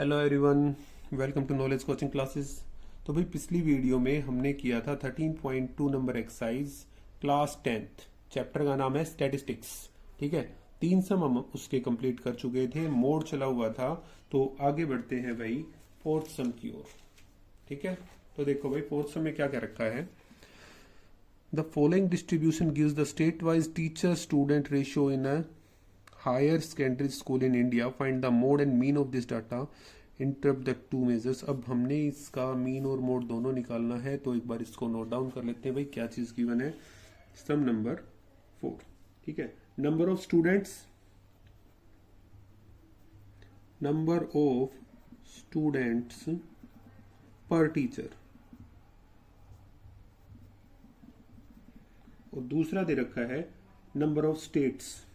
Hello everyone, welcome to knowledge coaching classes. तो भाई पिछली वीडियो में हमने किया था 13.2 number exercise class 10th। Chapter का नाम है स्टैटिस्टिक्स। ठीक है, 3 सम हम उसके कंप्लीट कर चुके थे, मोड चला हुआ था। तो आगे बढ़ते हैं भाई फोर्थ सम की ओर। ठीक है, तो देखो भाई फोर्थ सम में क्या क्या रखा है। The following distribution gives the state wise teacher student ratio in a higher secondary school in India. Find the mode and mean of this data, interpret the two measures. अब हमने इसका मीन और mode दोनों निकालना है, तो एक बार इसको नोट डाउन कर लेते हैं भाई क्या चीज गिवन है। सम नंबर 4। ठीक है, number of students, number of students पर टीचर, और दूसरा दे रखा है number of states,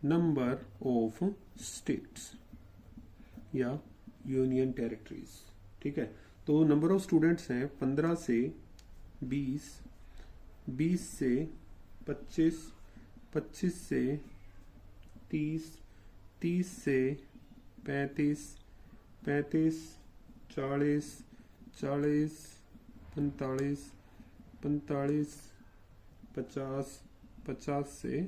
number of states या यूनियन टेरिटरीज। ठीक है, तो नंबर ऑफ स्टूडेंट्स हैं 15 से 20, 20 से 25, 25 से 30, 30 से 35, 35, 40, 40, 45, 45, 50, 50 से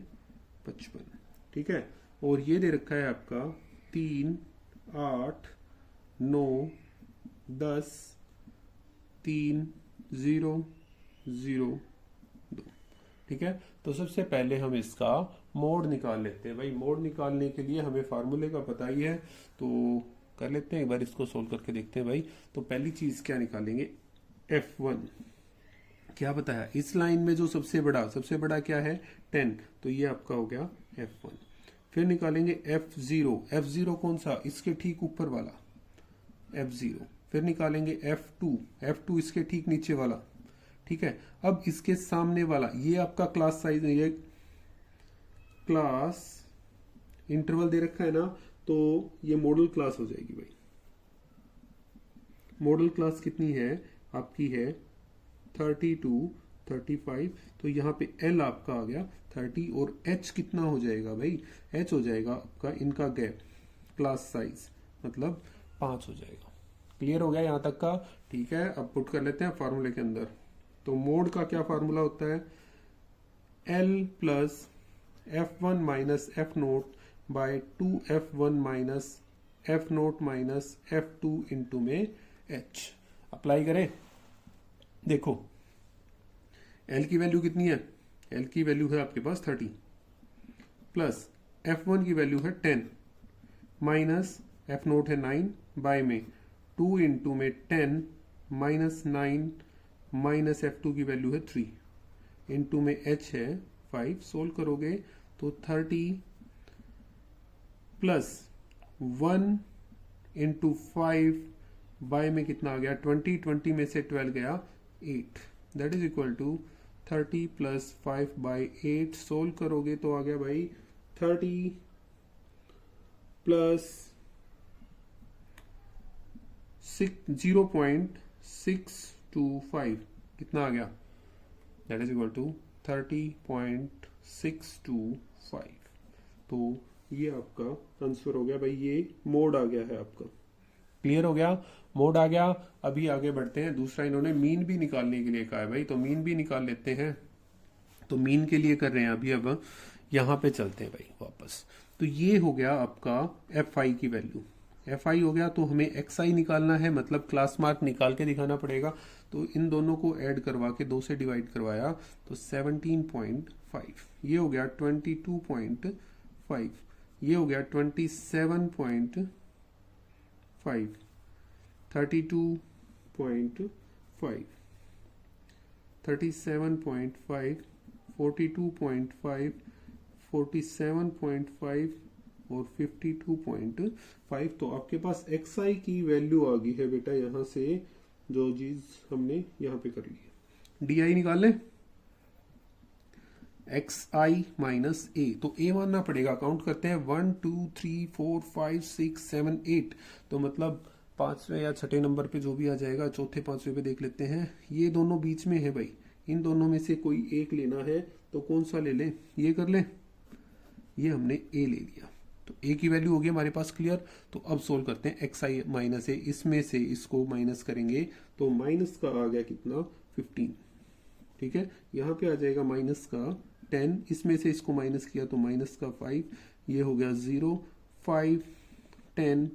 55। ठीक है, और ये दे रखा है आपका 3, 8, 9, 10, 3, 0, 0, 2। ठीक है, तो सबसे पहले हम इसका मोड निकाल लेते हैं भाई। मोड निकालने के लिए हमें फार्मूले का पता ही है, तो कर लेते हैं एक बार इसको सोल्व करके देखते हैं भाई। तो पहली चीज क्या निकालेंगे, F1। क्या पता है इस लाइन में जो सबसे बड़ा क्या है 10, तो ये आपका हो गया F1। फिर निकालेंगे F0। F0 कौन सा, इसके ठीक ऊपर वाला F0। फिर निकालेंगे F2, F2 इसके ठीक नीचे वाला। ठीक है, अब इसके सामने वाला ये आपका क्लास साइज, ये क्लास इंटरवल दे रखा है ना, तो ये मॉडल क्लास हो जाएगी भाई। मॉडल क्लास कितनी है आपकी है 32, 35, तो यहाँ पे L आपका आ गया 30, और H कितना हो जाएगा भाई, H हो जाएगा आपका इनका गैप, क्लास साइज मतलब 5 हो जाएगा। क्लियर हो गया यहाँ तक का। ठीक है, अब पुट कर लेते हैं फार्मूले के अंदर। तो मोड का क्या फार्मूला होता है, L plus F1 minus f naught by 2F1 minus f naught minus F2 into में H। अप्लाई करें, देखो L की वैल्यू कितनी है, L की वैल्यू है आपके पास 30, प्लस F1 की वैल्यू है 10, माइनस F नोट है 9 बाय में 2 इंटू में 10 माइनस 9 माइनस F2 की वैल्यू है 3 इंटू में H है 5। सोल्व करोगे तो 30 प्लस 1 इंटू 5 बाय में कितना आ गया 20, 20 में से 12 गया 8, that is equal to 30 plus 5 by 8। Solve करोगे तो आ गया भाई 30 प्लस 0.625 कितना आ गया, दैट इज इक्वल टू 30.625। तो ये आपका आंसर हो गया भाई, ये मोड आ गया है आपका। क्लियर हो गया, मोड आ गया। अभी आगे बढ़ते हैं, दूसरा इन्होंने मीन भी निकालने के लिए कहा है भाई, तो मीन भी निकाल लेते हैं। तो मीन के लिए कर रहे हैं अभी, अब यहां पे चलते हैं भाई वापस। तो ये हो गया आपका Fi की वैल्यू, Fi हो गया, तो हमें Xi निकालना है, मतलब क्लास मार्क निकाल के दिखाना पड़ेगा। तो इन दोनों को ऐड करवा के 2 से डिवाइड करवाया तो 17.5, ये हो गया 22.5, ये हो गया 27.5, 32.5, 37.5, 42.5, 47.5 और 52.5। तो आपके पास Xi की वैल्यू आ गई है बेटा, यहां से जो चीज हमने यहां पे कर ली है। Di निकाल लें, Xi माइनस A, तो A मानना पड़ेगा। काउंट करते हैं 1 2 3 4 5 6 7 8, तो मतलब 5वें या 6ठे नंबर पे जो भी आ जाएगा, चौथे 5वें पे देख लेते हैं। ये दोनों बीच में है भाई, इन दोनों में से कोई एक लेना है, तो कौन सा ले लें, ये कर लें, ये हमने A ले लिया। तो ए की वैल्यू होगी हमारे पास क्लियर। तो अब सोल्व करते हैं एक्स आई माइनस ए, इसमें से इसको माइनस करेंगे तो माइनस का आ गया कितना 15, ठीक है। यहाँ पे आ जाएगा माइनस का 10, इसमें से इसको माइनस किया तो माइनस का 5, ये हो गया 0, 5, 10,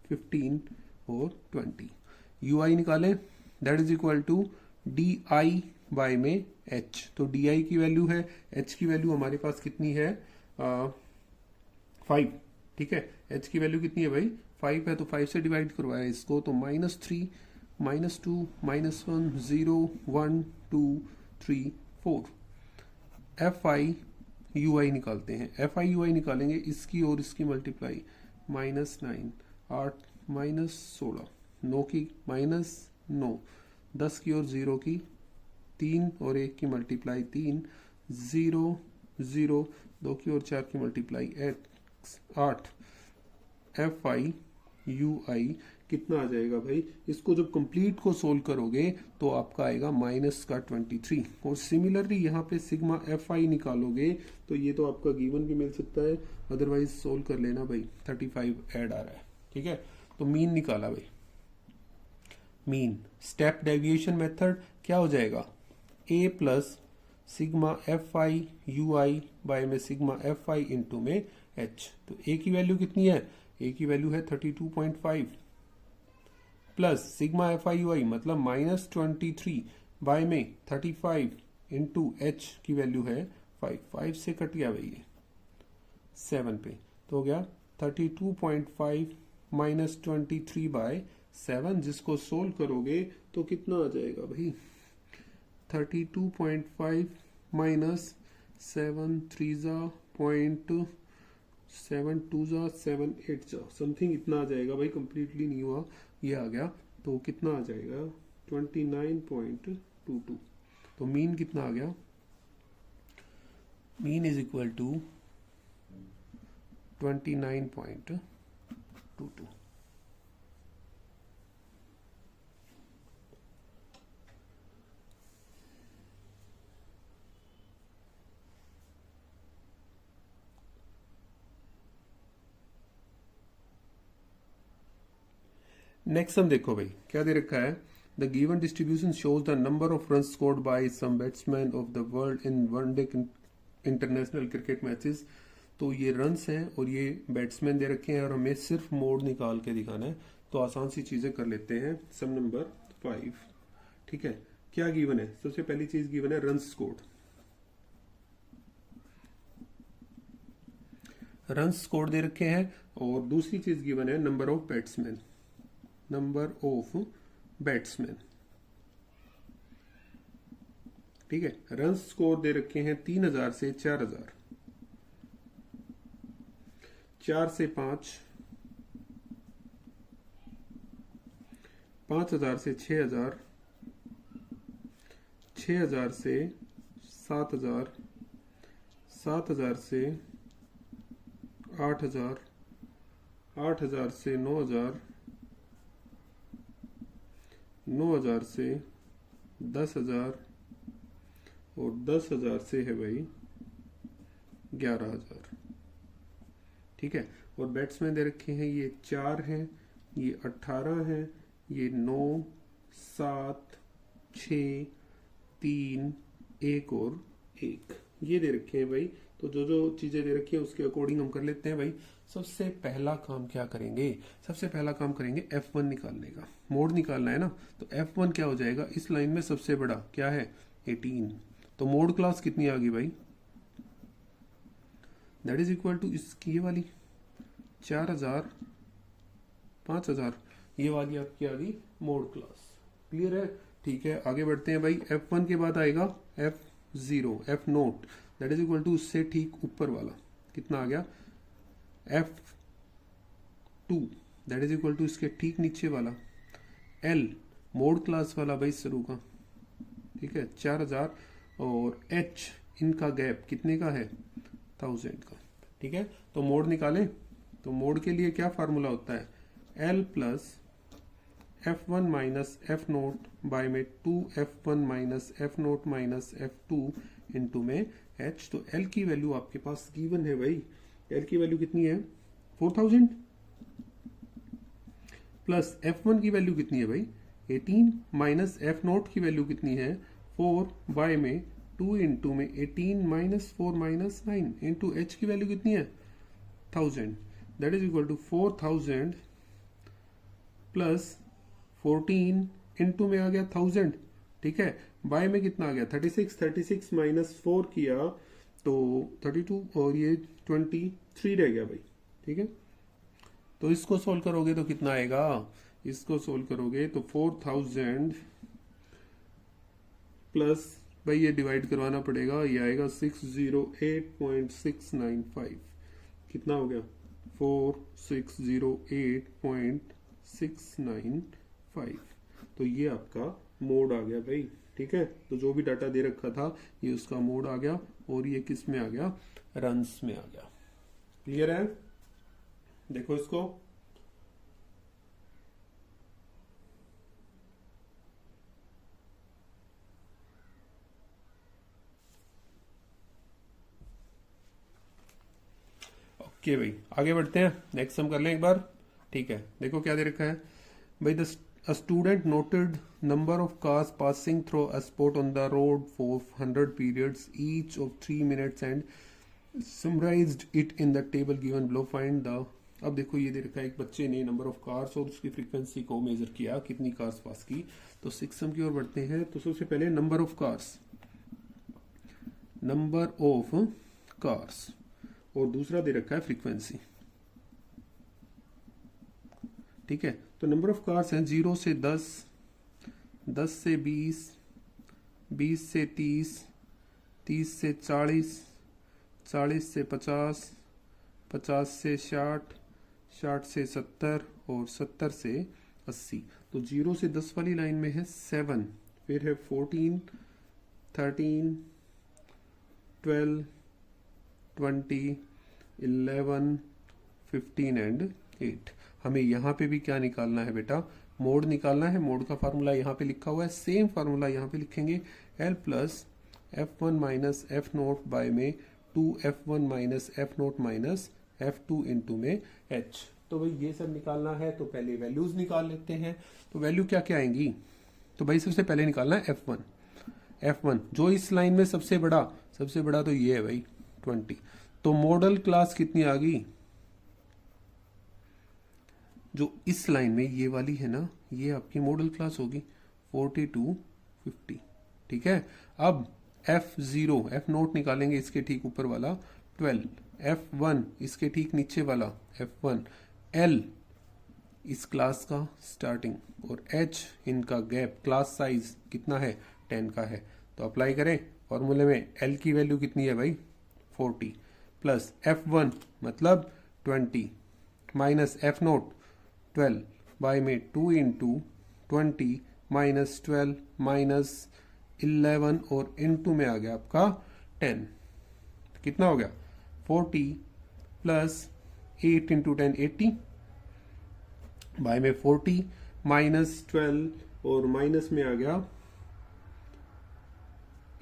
15 और 20। यू आई निकालें, that is equal to d i by में एच। तो डी आई की वैल्यू है, एच की वैल्यू हमारे पास कितनी है 5, ठीक है। एच की वैल्यू कितनी है भाई 5 है, तो 5 से डिवाइड करवाया इसको तो -3, -2, -1, 0, 1, 2, 3, 4। एफ आई यू आई निकालते हैं, एफ आई यू आई निकालेंगे, इसकी और इसकी मल्टीप्लाई -9, 8, -16, 9 की -9, 10 की और 0 की 3 और 1 की मल्टीप्लाई 3, 0, 0, 2 की और 4 की मल्टीप्लाई 8। एफ आई यू आई कितना आ जाएगा भाई, इसको जब कंप्लीट को सोल्व करोगे तो आपका आएगा माइनस का 23। और सिमिलरली यहाँ पे सिग्मा एफ आई निकालोगे तो ये तो आपका गिवन भी मिल सकता है, अदरवाइज सोल्व कर लेना भाई। 35 ऐड आ रहा है, ठीक है। तो मीन निकाला भाई, मीन स्टेप डेविएशन मेथड क्या हो जाएगा, A plus sigma F I U I by में सिग्मा एफ आई इंटू में एच। तो ए की वैल्यू कितनी है, ए की वैल्यू है 32.5 plus sigma F I U I मतलब -23 बाय में 35 इंटू एच की वैल्यू है 5 से कट गया भाई ये 7 पे, तो हो गया 32.5 -23 बाय 7, जिसको सोल्व करोगे तो कितना आ जाएगा भाई 32.5 माइनस 7 3 पॉइंट 7 2 7 8 समथिंग इतना आ जाएगा भाई, कंप्लीटली नहीं हुआ, ये आ गया। तो कितना आ जाएगा 29.22। तो मीन कितना आ गया, mean is equal to 29.22। Next हम देखो भाई क्या दे रखा है, the given distribution shows the number of run scored by some batsman of the world in one day international cricket matches. तो ये रन्स हैं और ये बैट्समैन दे रखे हैं और हमें सिर्फ मोड निकाल के दिखाना है। तो आसान सी चीजें कर लेते हैं। सम नंबर 5, ठीक है। क्या गिवन है, सबसे पहली चीज गिवन है रन स्कोर्ड, रन स्कोर्ड दे रखे हैं, और दूसरी चीज गिवन है number of batsman, number of batsman, ठीक है। रन स्कोर दे रखे हैं 3000 से 4000, 4 से 5, 5000 से 6000, 6000 से 7000, 7000 से 8000, 8000 से 9000, 9000 से 10,000 और 10,000 से है भाई 11,000, ठीक है। और बैट्समैन दे रखे हैं ये 4 हैं, ये 18 हैं, ये 9, 7, 6, 3, 1 और 1 ये दे रखे हैं भाई। तो जो जो चीजें दे रखी है उसके अकॉर्डिंग हम कर लेते हैं भाई। सबसे पहला काम क्या करेंगे, सबसे पहला काम करेंगे F1 निकालने का, मोड निकालना है ना। तो F1 क्या हो जाएगा, इस लाइन में सबसे बड़ा क्या है 18, तो मोड क्लास कितनी आ गई भाई, दैट इज इक्वल टू इसकी ये वाली 4000, 5000, ये वाली आपकी आ गई मोड क्लास। क्लियर है, ठीक है। आगे बढ़ते हैं भाई। F1 के बाद आएगा F0, F naught, that is equal to उससे ठीक ऊपर वाला कितना आ गया F2, that is equal to इसके ठीक नीचे वाला L मोड क्लास वाला भाई शुरू का, ठीक है 4000, और H इनका गैप कितने का है 1000 का, ठीक है। तो मोड निकालें, तो मोड के लिए क्या फार्मूला होता है L plus F1 minus F naught by में 2F1 minus F naught minus F2 into में H। तो L की वैल्यू आपके पास गिवन है भाई, L की वैल्यू कितनी है 4000 प्लस F1 की वैल्यू कितनी है भाई 18 माइनस F0 की वैल्यू कितनी है 4 y में 2 इंटू में 18 माइनस 4 माइनस 9 इंटू h की वैल्यू कितनी है 1000 that is equal to 4000 plus 14 into में आ गया 1000 ठीक है बाय में कितना आ गया 36 माइनस 4 किया तो 32 और ये 23 रह गया भाई ठीक है तो इसको सोल्व करोगे तो कितना आएगा इसको सोल्व करोगे तो 4000 प्लस भाई ये डिवाइड करवाना पड़ेगा ये आएगा 608.695 कितना हो गया 4608.695 तो ये आपका मोड आ गया भाई ठीक है तो जो भी डाटा दे रखा था ये उसका मोड आ गया और ये किस में आ गया रन्स में आ गया क्लियर है देखो इसको ओके भाई आगे बढ़ते हैं नेक्स्ट सम कर लें एक बार ठीक है देखो क्या दे रखा है भाई a student noted number of cars passing through a spot on the road for 100 periods each of 3 minutes and summarized it in the table given below find the अब देखो ये दे रखा है एक बच्चे ने नंबर ऑफ कार्स और उसकी फ्रीक्वेंसी को मेजर किया कितनी कार्स पास की तो सिक्स सम की ओर बढ़ते हैं तो सबसे पहले नंबर ऑफ कार्स और दूसरा दे रखा है फ्रीक्वेंसी ठीक है तो नंबर ऑफ कार्स हैं 0 से 10 10 से 20 20 से 30 30 से 40 40 से 50 50 से 60 60 से 70 और 70 से 80 तो 0 से 10 वाली लाइन में है 7 फिर है 14 13 12 20 11 15 एंड 8 हमें यहाँ पे भी क्या निकालना है बेटा मोड निकालना है मोड का फार्मूला यहाँ पे लिखा हुआ है सेम फार्मूला यहाँ पे लिखेंगे L plus F1 minus f naught by में 2F1 minus f naught minus F2 into में H तो भाई ये सब निकालना है तो पहले वैल्यूज निकाल लेते हैं तो वैल्यू क्या क्या आएंगी तो भाई सबसे पहले निकालना है F1 जो इस लाइन में सबसे बड़ा तो ये है भाई 20 तो मॉडल क्लास कितनी आ गई जो इस लाइन में ये वाली है ना ये आपकी मॉडल क्लास होगी 4250 ठीक है अब F नोट निकालेंगे इसके ठीक ऊपर वाला 12 F1 इसके ठीक नीचे वाला F1 L इस क्लास का स्टार्टिंग और H इनका गैप क्लास साइज कितना है 10 का है तो अप्लाई करें फॉर्मूले में L की वैल्यू कितनी है भाई 40 प्लस F1 मतलब 20 माइनस F नोट 12 बाय में 2 इंटू 20 माइनस 12 माइनस 11 और इंटू में आ गया आपका 10 कितना हो गया 40 प्लस 8 इंटू 10 80 बाय में 40 माइनस 12 और माइनस में आ गया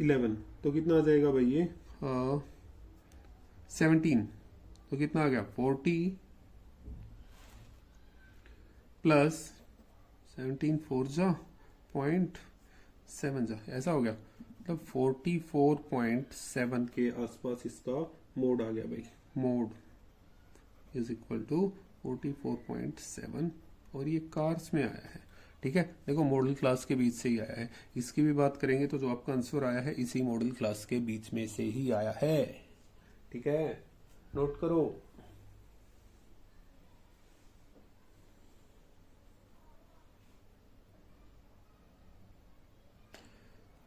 11 तो कितना आ जाएगा भाई ये 17 तो कितना आ गया 40 प्लस 17 4 जा 0.7 जा ऐसा हो गया मतलब 44.7 के आसपास इसका मोड आ गया भाई मोड इज इक्वल टू 44.7 और ये कार्स में आया है ठीक है देखो मॉडल क्लास के बीच से ही आया है इसकी भी बात करेंगे तो जो आपका आंसर आया है इसी मॉडल क्लास के बीच में से ही आया है ठीक है नोट करो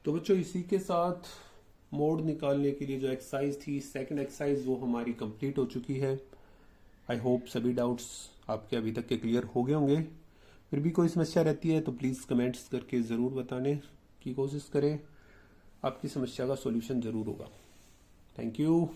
तो बच्चों इसी के साथ मोड निकालने के लिए जो एक्सरसाइज थी सेकंड एक्सरसाइज वो हमारी कंप्लीट हो चुकी है आई होप सभी डाउट्स आपके अभी तक के क्लियर हो गए होंगे फिर भी कोई समस्या रहती है तो प्लीज़ कमेंट्स करके ज़रूर बताने की कोशिश करें आपकी समस्या का सॉल्यूशन ज़रूर होगा थैंक यू